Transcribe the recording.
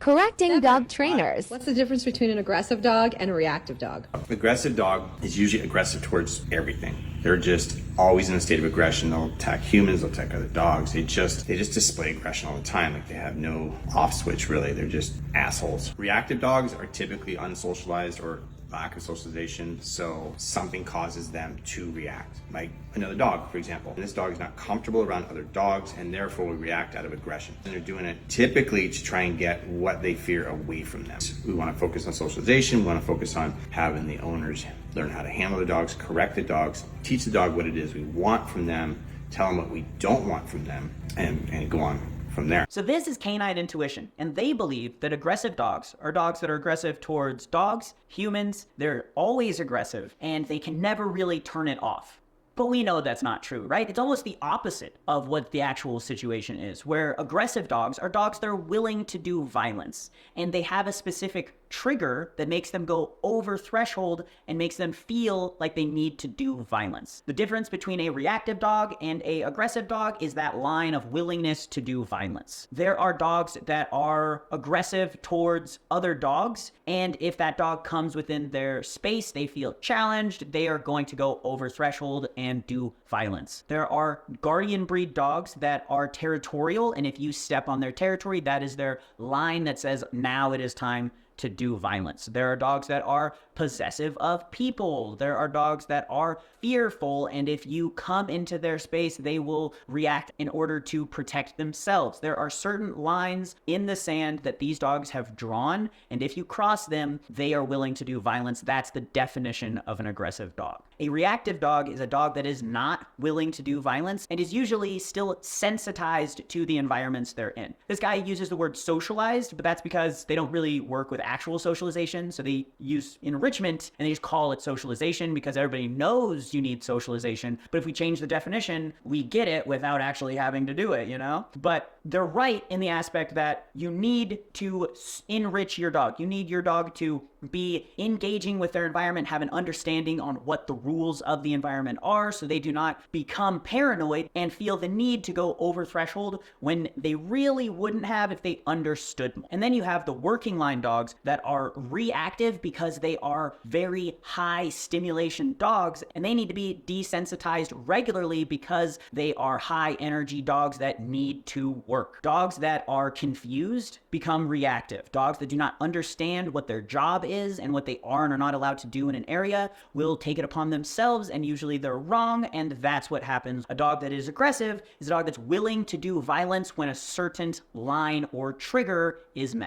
Correcting dog trainers. What's the difference between an aggressive dog and a reactive dog? Aggressive dog is usually aggressive towards everything. They're just always in a state of aggression. They'll attack humans, they'll attack other dogs. They just display aggression all the time. Like they have no off switch really. They're just assholes. Reactive dogs are typically unsocialized or lack of socialization, so something causes them to react. Like another dog, for example. This dog is not comfortable around other dogs and therefore will react out of aggression. And they're doing it typically to try and get what they fear away from them. We want to focus on socialization, we want to focus on having the owners learn how to handle the dogs, correct the dogs, teach the dog what it is we want from them, tell them what we don't want from them, and go on from there. So this is canine intuition, and they believe that aggressive dogs are dogs that are aggressive towards dogs, humans, they're always aggressive, and they can never really turn it off. But we know that's not true, right? It's almost the opposite of what the actual situation is, where aggressive dogs are dogs that are willing to do violence, and they have a specific trigger that makes them go over threshold and makes them feel like they need to do violence. The difference between a reactive dog and a aggressive dog is that line of willingness to do violence. There are dogs that are aggressive towards other dogs, and if that dog comes within their space, they feel challenged, they are going to go over threshold and do violence. There are guardian breed dogs that are territorial, and if you step on their territory, that is their line that says, now it is time to do violence. There are dogs that are possessive of people. There are dogs that are fearful, and if you come into their space, they will react in order to protect themselves. There are certain lines in the sand that these dogs have drawn, and if you cross them, they are willing to do violence. That's the definition of an aggressive dog. A reactive dog is a dog that is not willing to do violence and is usually still sensitized to the environments they're in. This guy uses the word socialized, but that's because they don't really work with actual socialization. So they use enrichment and they just call it socialization because everybody knows you need socialization. But if we change the definition, we get it without actually having to do it, you know? But they're right in the aspect that you need to enrich your dog. You need your dog to be engaging with their environment, have an understanding on what the rules of the environment are so they do not become paranoid and feel the need to go over threshold when they really wouldn't have if they understood more. And then you have the working line dogs that are reactive because they are very high stimulation dogs and they need to be desensitized regularly because they are high energy dogs that need to work. Dogs that are confused become reactive. Dogs that do not understand what their job is and what they are and are not allowed to do in an area will take it upon themselves, and usually they're wrong, and that's what happens. A dog that is aggressive is a dog that's willing to do violence when a certain line or trigger is met.